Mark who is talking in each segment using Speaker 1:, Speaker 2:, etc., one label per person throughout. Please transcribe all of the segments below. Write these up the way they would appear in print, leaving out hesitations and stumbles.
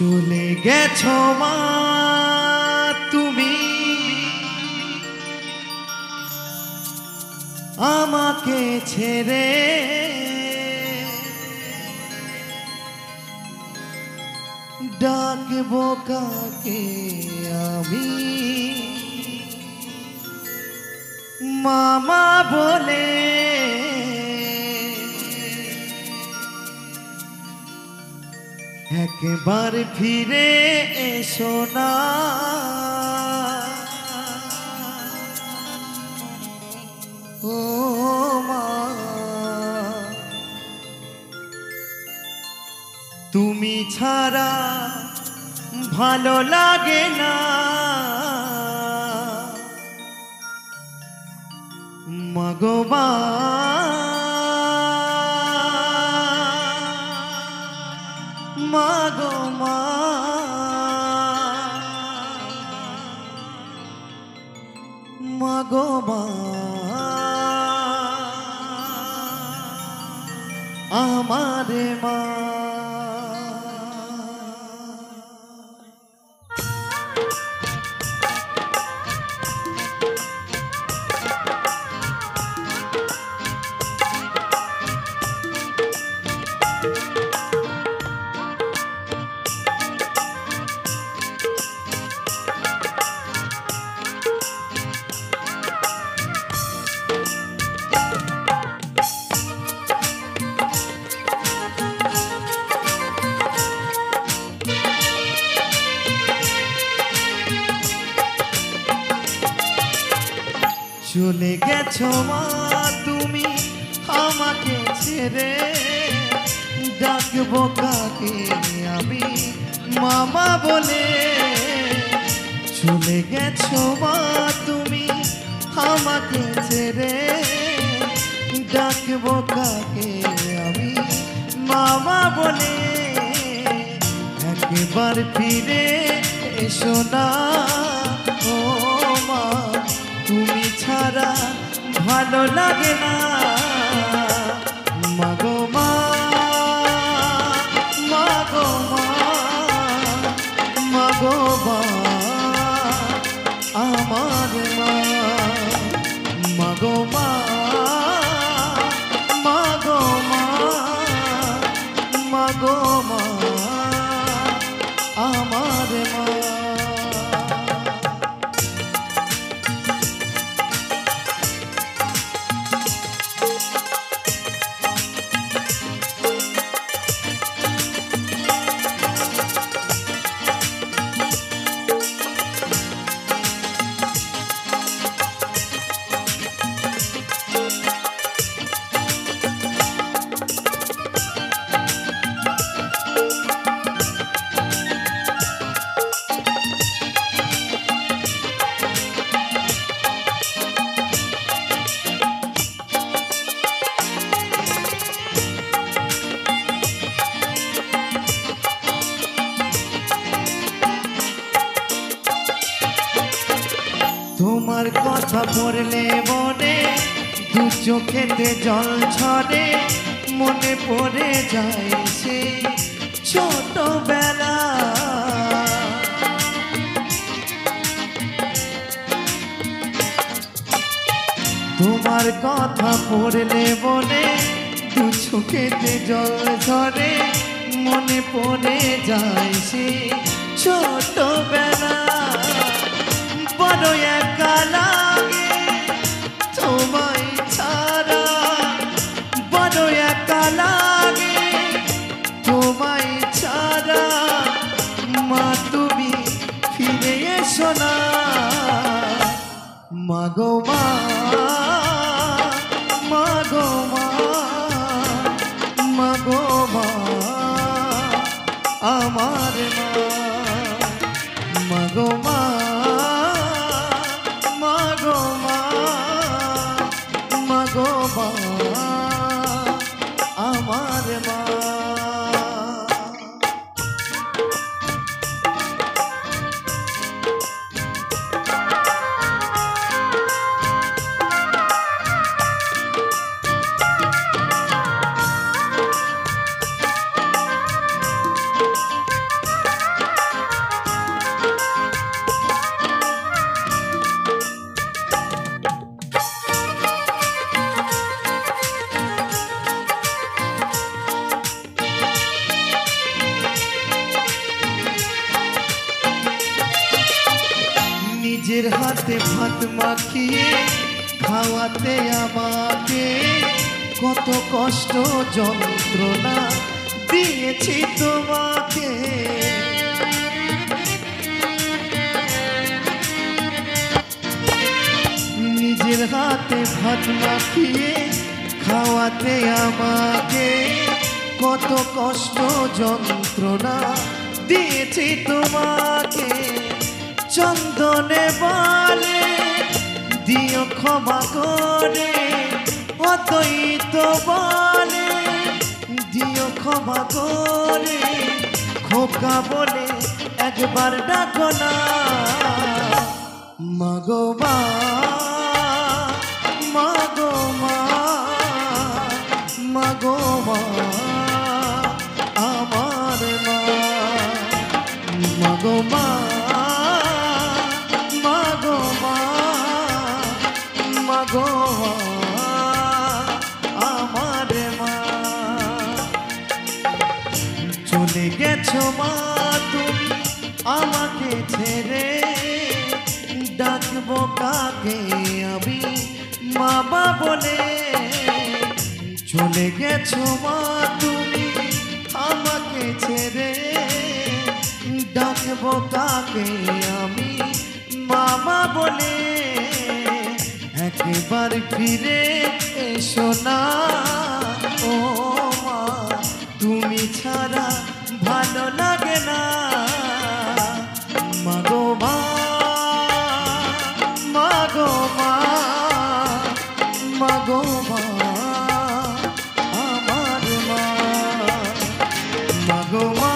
Speaker 1: চলে গেছো মা তুমি আমাকে ছেড়ে, ডাকবো কাকে আমি মামা বলে। একবার ফিরে এসো না ও মা, তুমি ছাড়া ভালো লাগে না মাগো মা। মাগো মা, মাগো মা, আমারে মা। চলে গেছো মা তুমি আমাকে ছেড়ে, ডাকবো কাকে আমি মামা বলে। চলে গেছো মা তুমি আমাকে ছেড়ে, ডাকবো কাকে আমি মামা বলে। একবার ফিরে এসো না ও মা, তুমি ছাড়া ভালো লাগে না মাগো মা। মাগো মা, মাগো মা, আমার মা। মাগো মা, মাগো মা, মাগো মা, আমার মা। তোমার কথা পড়লে মনে দু চোখেতে জল ঝরে, মনে পড়ে যায় সেই ছোটবেলা। তোমার কথা পড়লে মনে দু চোখেতে জল ঝরে, মনে পড়ে যায় সেই ছোটবেলা। বড় একা লাগে তোমায় ছাড়া, বড় একা লাগে তোমায় ছাড়া। মা তুমি ফিরে এসো না মাগো মা। মাগো মা, মাগো মা, আমার মা। মাগো মা, মাগো মা, মাগো মা, আমার মা। মাখিয়ে খাওয়াতে আমাকে কত কষ্ট যন্ত্রণা দিয়েছি তোমাকে নিজের হাতে ভাত মাখিয়ে খাওয়াতে আমাকে কত কষ্ট যন্ত্রণা দিয়েছি তোমাকে চন্দনে বলে দিও ক্ষমা করে অতই তো বলে দিও ক্ষমা করে খোকা বলে একবার ডাকো না মাগো মা মাগো মা মাগো মা আমার মা মাগো মা মাগো মা মাগো মা আমার মা চলে গেছো মা তুমি আমাকে ছেড়ে ডাকবো কাকে আমি মা বলে চলে গেছো মা তুমি আমাকে ছেড়ে ডাকবো কাকে আমি মামা বলে একবার ফিরে এসো না ও মা তুমি ছাড়া ভালো লাগে না মাগো মা মাগো মা মাগো মা আমার মা মাগো মা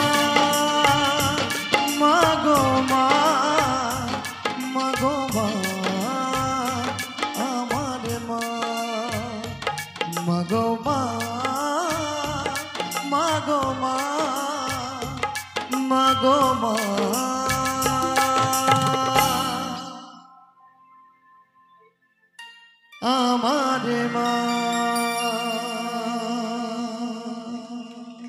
Speaker 1: মাগো মা মাগো মা আমার মা মাগো মা মাগো মা মাগো মা আমার মা।